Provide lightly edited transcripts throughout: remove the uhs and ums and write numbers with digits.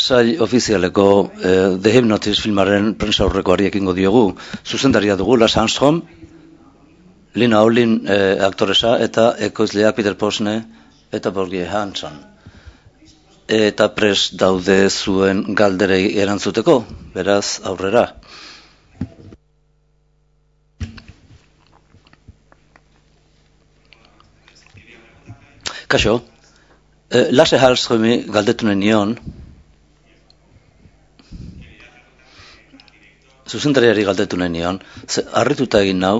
Sail ofizialeko The Hypnotist filmaren prensa aurrekoari ekingo diogu. Zuzendaria dugu Lars Armstrong, Lina Olin aktoresa eta ekoizleak Peter Posne eta Borgie Hanson. Eta prest daude zuen galderei erantzuteko, beraz aurrera. Kaixo, Lars Armstrongi galdetunen nion, zuzendariari galdetunen nion, harrituta egin nau,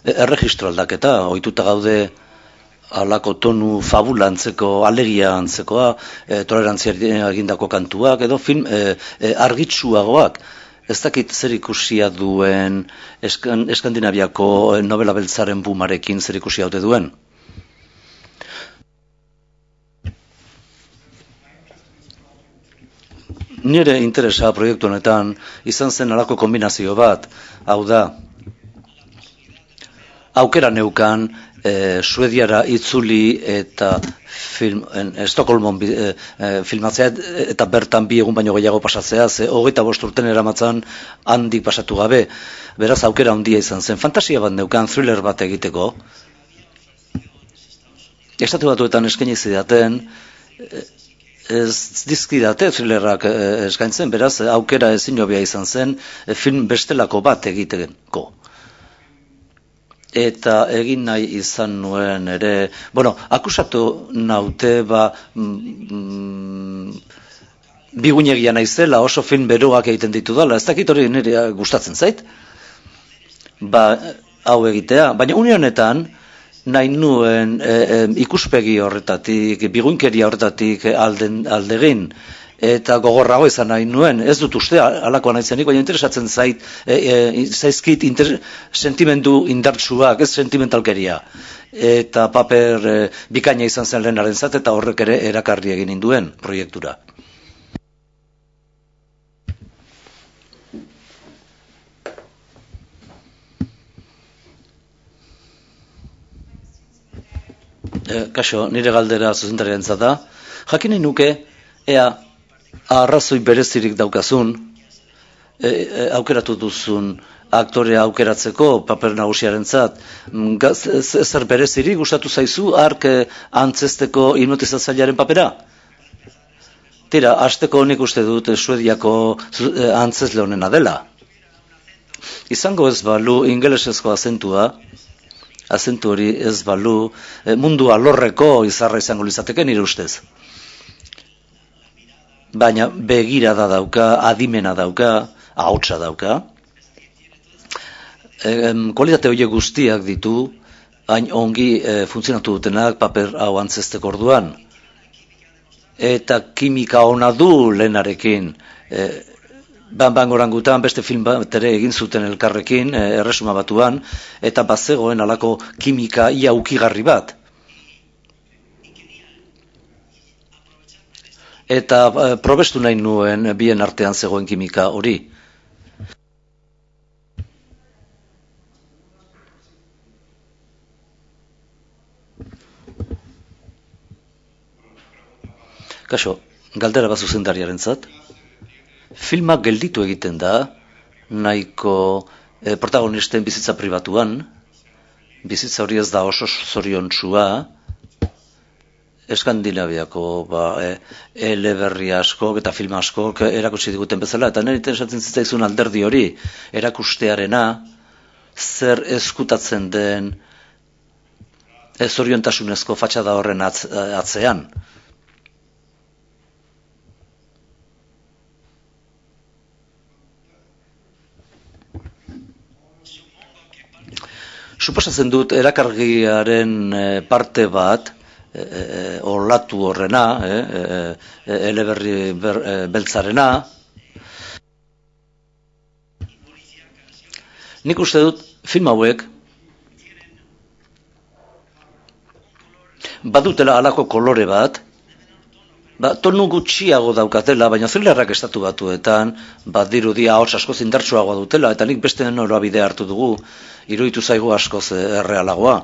erregistro aldaketa, ohituta gaude alako tonu fabula antzeko, alegia antzekoa, tolerantzia egindako kantuak, edo film argitsuagoak. Ez dakit zer ikusia duen Eskandinaviako novela beltzaren bumarekin zer ikusia haute duen. Nire interesa proiektu honetan izan zen alako kombinazio bat, hau da, aukera neukan Suediara itzuli eta Estokolmon filmatzea eta bertan 2 egun baino gehiago pasatzea, 25 urten eramatzan handik pasatu gabe, beraz aukera handia izan zen. Fantasia bat neukan, thriller bat egiteko. Estatu Batuetan eskaini zidaten, ez dizkidate thrillerrak eskaintzen, beraz aukera ezin hobea izan zen film bestelako bat egiteko. Eta egin nahi izan nuen ere, akusatu naute bigunegia naizela, oso film beroak egiten ditu dela, ez dakit hori nire gustatzen zait, hau egitea, baina une honetan nahi nuen ikuspegi horretatik, biguinkeria horretatik aldegin, eta gogorrago izan nahi nuen, ez dut uste alakoa nahi zenik, baina interesatzen zaizkit sentimendu indartsuak, ez sentimentalkeria. Eta paper bikaina izan zen lehenaren zat, eta horrek ere erakarri egin induen proiektura. Kaixo, nire galdera zuzendariarentzat da. Jakin nahi nuke, ea arrazoi berezirik daukazun, aukeratu duzun aktorea aukeratzeko paper nagusiarentzat, zer berezirik gustatu zaizu ark antzesteko hipnotizatzailearen papera? Tira, hasteko nik uste dut Suediako antzesle honena dela. Izango ez balu ingelesezko azentu hori ez balu mundu alorreko izarra izango lizateke nire ustez. Baina begirada dauka, adimena dauka, ahotsa dauka. Kualitate horiek guztiak ditu, hain ongi funtzionatu dutenak paper hau antzesteko orduan. Eta kimika ona du lehenarekin. Orangutan beste film bat ere egin zuten elkarrekin, Erresuma Batuan, eta bazegoen alako kimika ia ukigarri bat. Eta probestu nahi nuen bien artean zegoen kimika hori. Kaixo, galdera bat zuzendariarentzat. Filma gelditu egiten da, nahiko protagonisten bizitza pribatuan, bizitza hori ez da oso zoriontsua, Eskandinaviako eleberri askok eta film askok erakutsi diguten bezala, eta nire interesatzen zitzaizun alderdi hori erakustearena, zer ezkutatzen den zoriontasunezko fatxada horren atzean. Suposatzen dut erakargiaren parte bat, olatu horrena, eleberri beltzarena. Nik uste dut film hauek badutela halako kolore bat, tonu gutxiago daukatela, baina thrillerrak Estatu Batuetan badirudi ahots askoz indartsuagoa dutela, eta nik beste norabidea hartu dugu, iruditu zaigu askoz errealagoa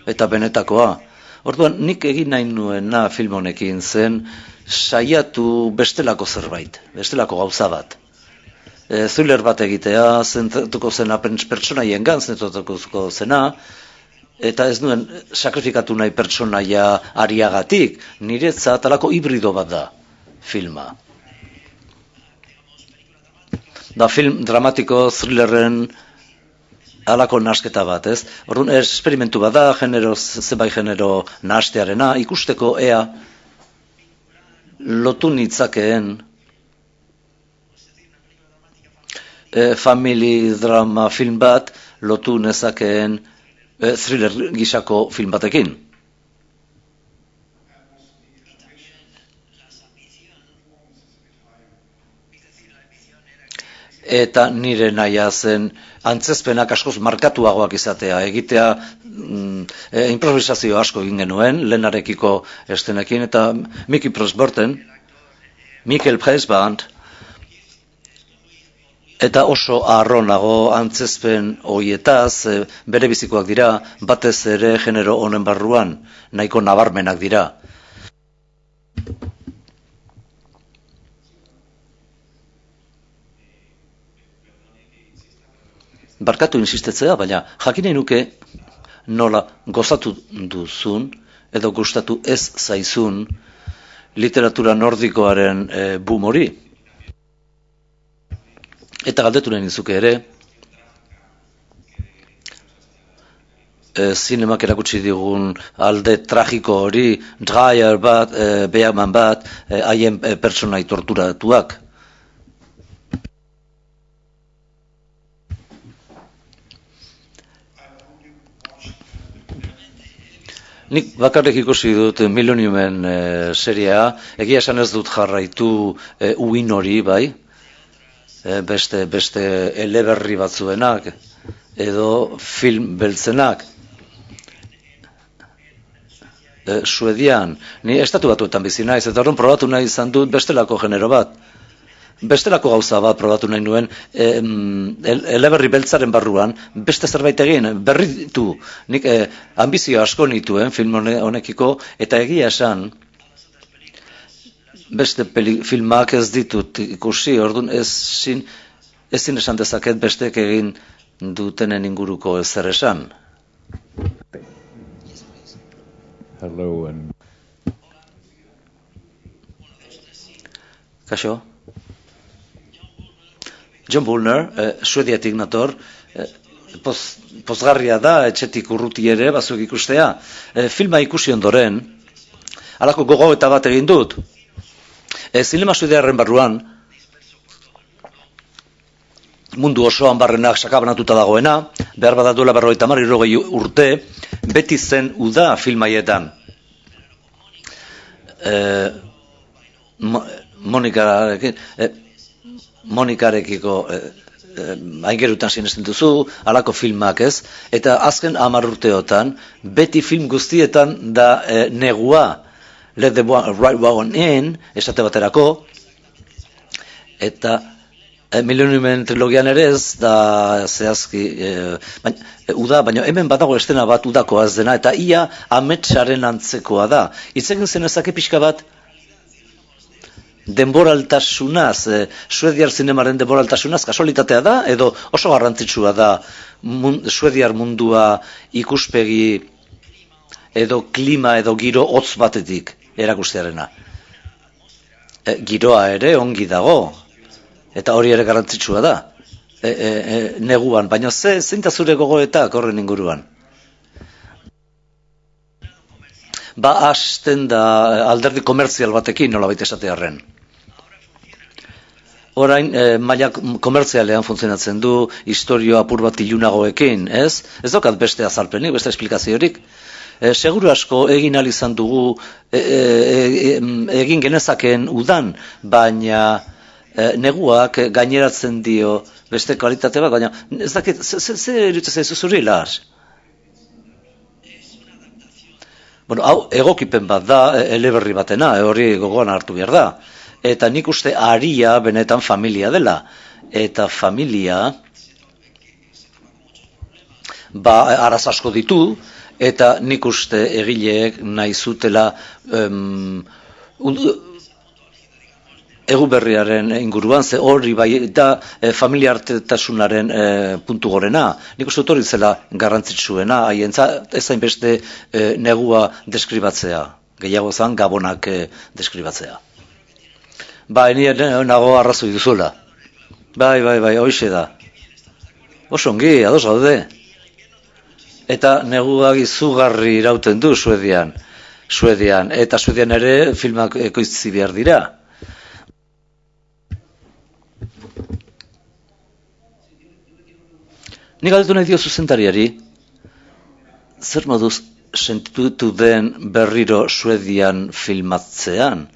eta benetakoa. Orduan, nik egin nahi nuena film honekin zen saiatu bestelako zerbait, bestelako gauza bat. Thriller bat egitea, zentratuko zena pertsonaien gan, zentratuko zena, eta ez nuen sakrifikatu nahi pertsonaia ariagatik, niretzat alako hibrido bat da filma. Da film dramatiko thrillerren alako nasketa bat, ez? Orduan, esperimentu bat da, zenbait genero nahastearena, ikusteko ea lotu nitzakeen family drama film bat lotu nezakeen thriller gisako film batekin. Eta nire nahia zen antzezpenak askoz markatuagoak izatea, egitea improvisazio asko egin genuen, lehenarekiko estenekin, eta Michael Preisband, eta oso arronago antzezpen hoietaz, bere bizikoak dira, batez ere genero honen barruan, nahiko nabarmenak dira. Barkatu insistetzea, baina jakin nuke nola gozatu duzun edo gustatu ez zaizun literatura nordikoaren boom hori. Eta galdetu nahi nizuke ere, zinemak erakutsi digun alde tragiko hori, Dreyer bat, Bergman bat, haien pertsonai torturatuak. Nik bakarrik ikusi dut Millenniumen seria, egia esan ez dut jarraitu uin hori, bai, beste eleberri batzuenak, edo film beltzenak. Suedian, ni estatu batuetan bizi naiz, eta horren probatu nahi izan dut bestelako genero bat. Bestelako gauza bat probatu nahi nuen, eleberri beltzaren barruan, beste zerbait egin, berritu, nik ambizio asko nituen film honekiko, eta egia esan, beste filmak ez ditut ikusi, orduan ezin esan dezaket bestek egin dutenen inguruko ezer esan. Hello and... Kaixo? John Bullner, Suediatik nator, pozgarria da, etxetik urruti ere, bazuek ikustea. Filma ikusi ondoren, halako gogoeta bat egin dut. Zinema suediarren barruan, mundu osoan barrenak sakabanatuta dagoena, behar bat duela 50-60 urte, beti zen uda filmaietan. Monikarekiko aingerutan sinesten duzu, halako filmak ez, eta azken 10 urteotan, beti film guztietan da negua, Let the Right Wagon In, esate baterako, eta Millenniumen trilogian ere ez da zehazki uda, baina hemen badago estena bat udakoa ez dena, eta ia ametsaren antzekoa da. Itzegin zenezake pixka bat, denboraltasunaz, suediar zinemaren denboraltasunaz, kasualitatea da, edo oso garrantzitsua da suediar mundua ikuspegi edo klima edo giro hotz batetik erakustearena. Giroa ere ongi dago, eta hori ere garrantzitsua da, neguan, baina zein da zure gogoetak horren inguruan? Hasten da alderdi komertzial batekin nolabait esatearren. Orain, maila komertzialean funtzionatzen du, historio apur bat ilunagoekin, ez? Ez daukat beste azalpenik, beste esplikaziorik. Seguru asko egin ahal izan dugu, egin genezakeen udan, baina neguak gaineratzen dio beste kualitate bat, baina ez dakit, ze iruditzen zaizu zuri, Lars? Bueno, hau egokipen bat da, eleberri batena, hori gogoan hartu behar da. Eta nik uste aria benetan familia dela. Eta familia, araz asko ditu, eta nik uste egileek nahi zutela Eguberriaren inguruan, ze hori bai eta familiartasunaren puntu gorena. Nik uste hori zela garrantzitsuena, haientzat ez hainbeste negua deskribatzea, gehiago zan gabonak deskribatzea. Ni nago arrazoi duzuela. Bai, hoxe da. Oso ongi, ados gaude. Eta neguak izugarri irauten du Suedian, eta Suedian ere filmak ekoizti behar dira. Nik galdetu nahi dio zuzendariari, zer moduz sentitu den berriro Suedian filmatzean?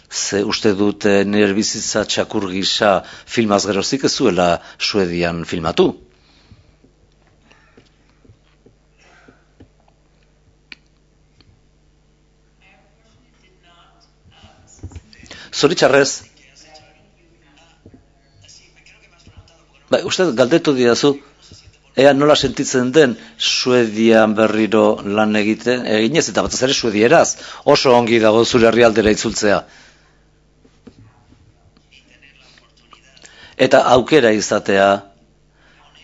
Ze uste dut nire bizitza txakur gisa filmaz gerozik ez zuela Suedian filmatu? Zoritxarrez, uste galdetu didazu, ea nola sentitzen den Suedian berriro lan eginez, eta batez ere suedieraz, oso ongi dago zure herrialdera itzultzea. Eta aukera izatea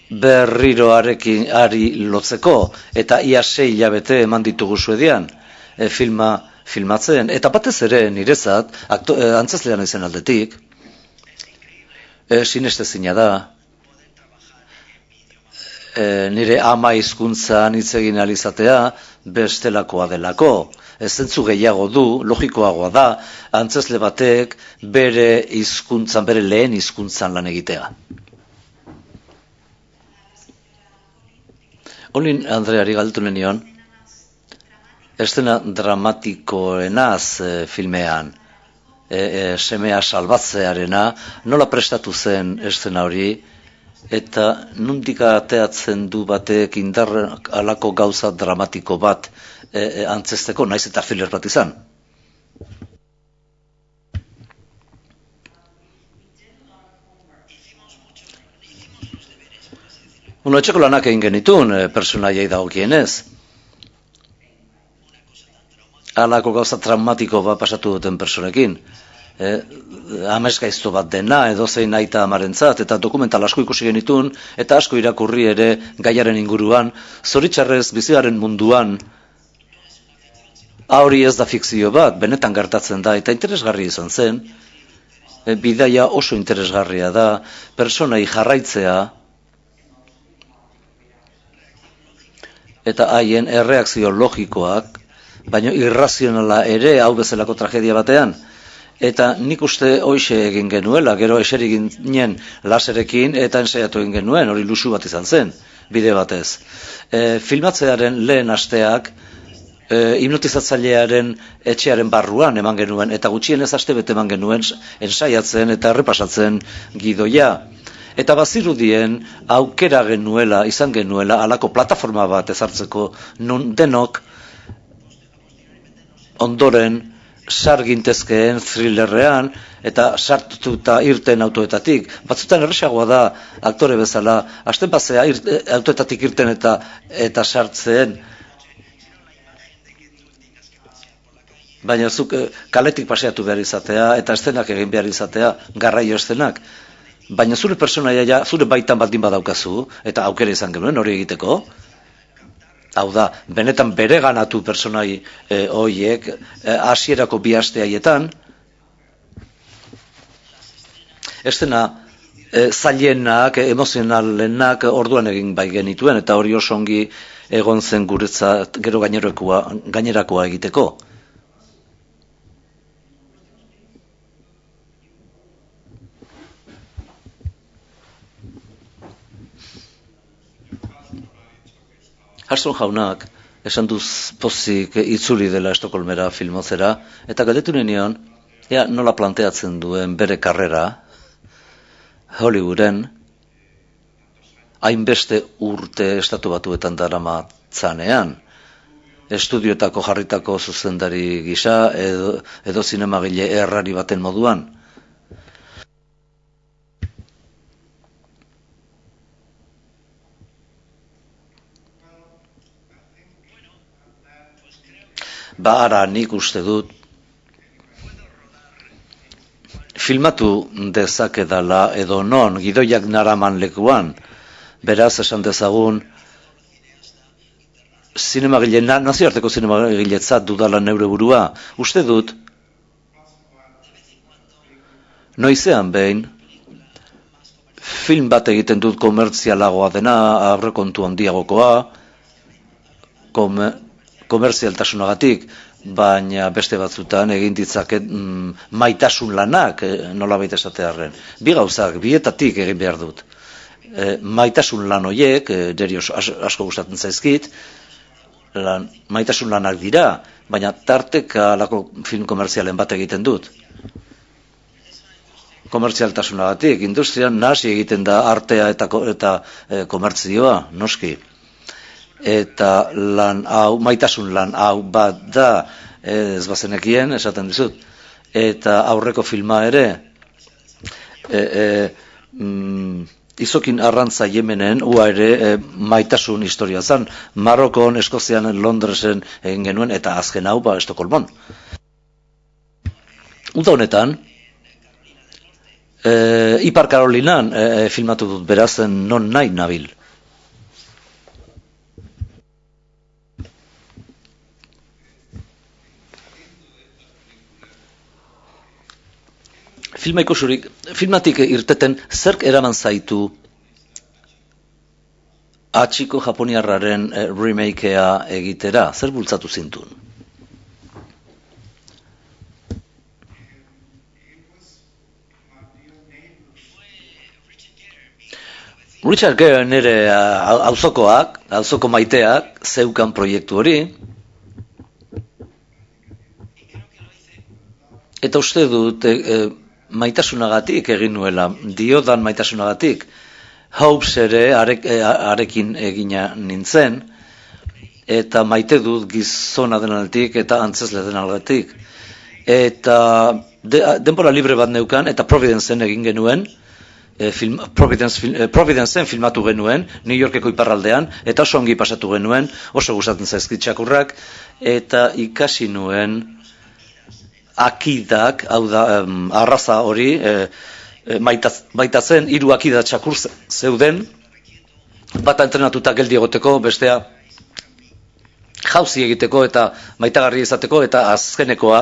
berriro ari lotzeko, eta ia 6 hilabete eman ditugu Suedian filmatzen, eta batez ere nirezat, antzezlean izen aldetik, sinestezina da, nire ama hizkuntzan hitz egin ahal izatea bestelakoa delako. Zentzu gehiago du, logikoagoa da, antzezle batek bere hizkuntzan, bere lehen hizkuntzan lan egitea. Olin Andreari galdetu nion, estena dramatikoenaz filmean, semea salbatzearena, nola prestatu zen estena hori, eta nondik ateatzen du batek indarrak alako gauza dramatiko bat antzesteko, naiz eta thriller bat izan. Etxeko lanak egin genitun personaiei dagokienez. Alako gauza traumatiko bat pasatu duten personekin. Amesgaizto bat dena, edozein aita amarentzat, eta dokumental asko ikusi genitun, eta asko irakurri ere gaiaren inguruan, zoritxarrez biziaren munduan, hori ez da fikzio bat, benetan gertatzen da, eta interesgarri izan zen, bidaia oso interesgarria da, personai jarraitzea, eta haien erreakzio logikoak, baina irrazionala ere hau bezalako tragedia batean. Eta nik uste hoxe egin genuela, gero eseri ginen laserekin eta ensaiatu egin genuen, hori luxu bat izan zen, bide batez. Filmatzearen lehen asteak, hipnotizatzailearen etxearen barruan eman genuen, eta gutxienez astebete eman genuen ensaiatzen eta errepasatzen gidoia. Eta bazirudien aukera genuela, izan genuela, halako plataforma bat ezartzeko, non denok ondoren sargintezkeen thrillerrean eta sartuta irten autoetatik. Batzutan erresagoa da aktore bezala, hasten pasea autoetatik irten eta sartzen. Baina zuk kaletik paseatu behar izatea eta estenak egin behar izatea, garraio estenak. Baina zure personaia zure baitan baldin badaukazu, eta aukera izan genuen hori egiteko, hau da, benetan bere ganatu personai horiek hasierako 2 aste haietan, estena zailenak, emozionalenak orduan egin bai genituen, eta hori oso ongi egon zen guretzat gero gainerakoa egiteko. Harson jaunak esan duz pozik itzuli dela Estokolmera filmozera, eta galdetu nion, nola planteatzen duen bere karrera Hollywooden, hainbeste urte Estatu Batuetan daramatzanean, estudioetako jarritako zuzendari gisa edo zinemagile errari baten moduan. Ara nik uste dut filmatu dezakedala edo non gidoiak naraman lekuan, beraz esan dezagun nazioarteko zinemagile dudala neure burua. Uste dut noizean behin film bat egiten dut komertzialagoa dena, aurrekontu handiagokoa, komertzialtasunagatik, baina beste batzutan egin ditzaket maitasun lanak, nolabait esatearren. Bi gauzak, bietatik egin behar dut. Maitasun lan horiek, niri asko gustatzen zaizkit, maitasun lanak dira, baina tarteka lako film komertzialen bat egiten dut. Komertzialtasunagatik, industrian nahasi egiten da artea eta komertzioa, noski. Eta maitasun lan hau bat da, ez bazenekien, esaten dizut. Eta aurreko filma ere, Izokin Arrantza Yemenen, ua ere maitasun historia zan. Marokon, Eskozian, Londresen egin genuen, eta azken hau, Estokolmon. Uda honetan, Ipar Karolinan filmatu dut, berazen non nahi nabil. Filmatik irteten zerk eraman zaitu Hachiko japoniarraren remakea egitera, zer bultzatu zintun? Richard Gere nire auzoko maiteak, zeukan proiektu hori, eta uste dut maitasunagatik egin nuela, diodan maitasunagatik, Hopes ere arekin egina nintzen, eta maite dut gizona denaltik eta antzesle denalgatik. Eta denbora libre bat neukan, eta Providencen egin genuen, Providencen filmatu genuen, New Yorkeko iparraldean, eta oso ongi pasatu genuen, oso gustatzen zaizkit txakurrak, eta ikasi nuen akidak, hau da, arraza hori, baitatzen, 3 akida txakur zeuden, bata entrenatuta geldi egoteko, bestea jauzi egiteko eta maitagarri izateko, eta azkenekoa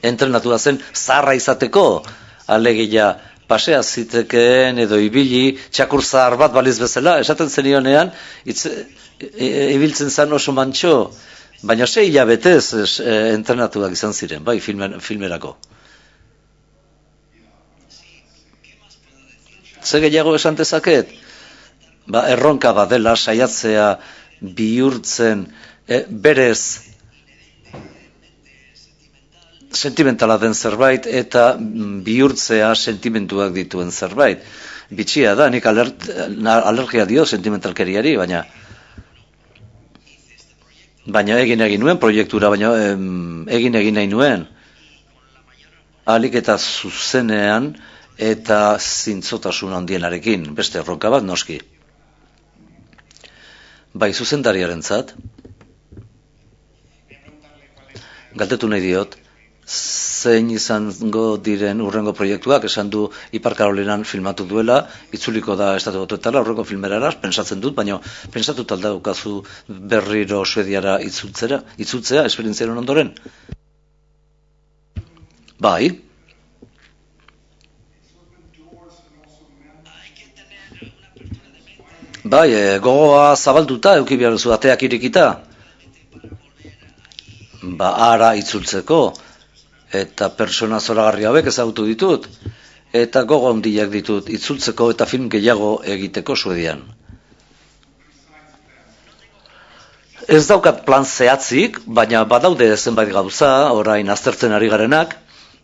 entrenatu da zen zaharra izateko, alegia pasea zitekeen edo ibili, txakur zahar bat baliz bezala, esaten zenionean, ibiltzen zen oso mantxo, baina 6 hilabetez entrenatuak izan ziren, bai, filmerako. Ze gehiago esan dezaket? Erronka badela saiatzea bihurtzen berez sentimentala den zerbait eta bihurtzea sentimentuak dituen zerbait. Bitxia da, nik alergia dio sentimentalkeriari, baina egin nuen proiektura, baina egin nahi nuen. Ahalik eta zuzenean eta zintzotasun handienarekin, beste erronka bat noski. Bai, zuzendariarentzat, galdetu nahi diot, zein izango diren urrengo proiektuak, esan du Ipar Karolinan filmatu duela, itzuliko da Estatu Batuetara, urrengo filmerara, pentsatzen dut, baina pentsatu daukazu berriro Suediara itzultzea, esperientziaren ondoren. Bai. Bai, gogoa zabalduta, euki behar duzu, ateak irikita. Ara itzultzeko, eta persona zoragarri hauek ezagutu ditut, eta gogo handiak ditut itzultzeko eta film gehiago egiteko Suedian. Ez daukat plan zehatzik, baina badaude zenbait gauza, orain aztertzen ari garenak,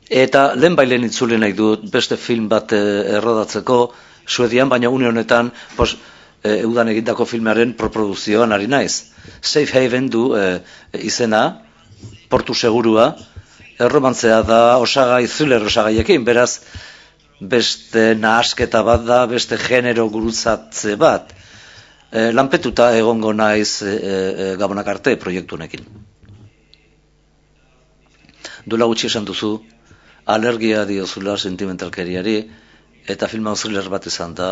eta lehenbailen itzuli nahi dut beste film bat errodatzeko Suedian, baina une honetan udan egindako filmaren proproduzioan ari naiz. Safe Haven du izena, portu segurua, erromantzea da osagai, thriller osagaiekin, beraz beste nahasketa bat da, beste genero gurutzatze bat. Lanpetuta egongo naiz Gabonak arte proiektu honekin. Duela gutxi esan duzu, alergia diozula sentimentalkeriari, eta filma thriller bat izan da,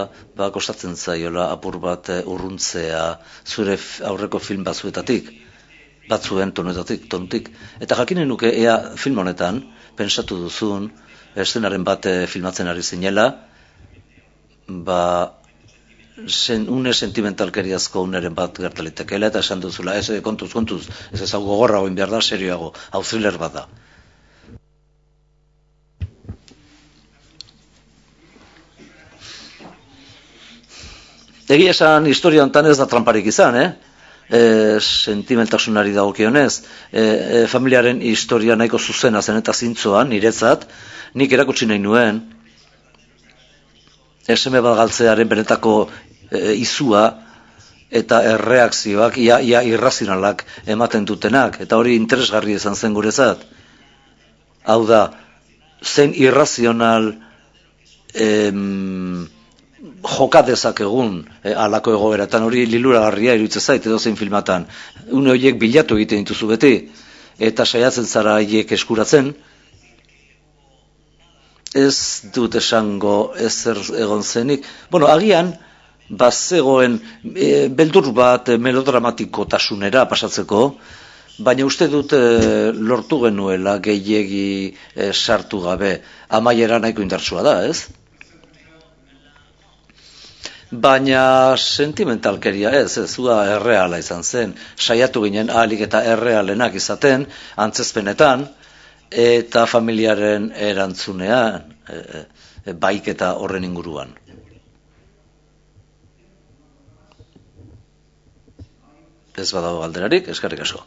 kostatzen zaiola apur bat urruntzea zure aurreko film batzuen tontik. Eta jakinen nuke ea film honetan, pentsatu duzun, eszenaren bat filmatzen ari zinela, une sentimentalkeriazko uneren bat gertalitekela, eta esan duzula, kontuz, ez hau gogorra goin behar da, serioago, hau thriller bat da. Egia esan, historia honetan ez da tramparik izan, sentimentaltasunari dagokionez, familiaren historia nahiko zuzena zen eta zintzoan, niretzat, nik erakutsi nahi nuen, eseme bat galtzearen benetako izua eta erreakzioak, ia irrazionalak ematen dutenak, eta hori interesgarri izan zen guretzat. Hau da, zein irrazional joka dezakegun halako egoeratan, hori liluragarria iruditzen zait edo zein filmatan. Une horiek bilatu egiten dituzu beti, eta saiatzen zara haiek eskuratzen, ez dut esango ezer egon zenik. Agian, bazegoen beldur bat melodramatikotasunera pasatzeko, baina uste dut lortu genuela gehiegi sartu gabe. Amaiera nahiko indartsua da, ez? Baina sentimentalkeria ez erreala izan zen. Saiatu ginen ahalik eta errealenak izaten, antzezpenetan, eta familiaren erantzunean, baiketa horren inguruan. Ez badago galderarik, eskerrik asko.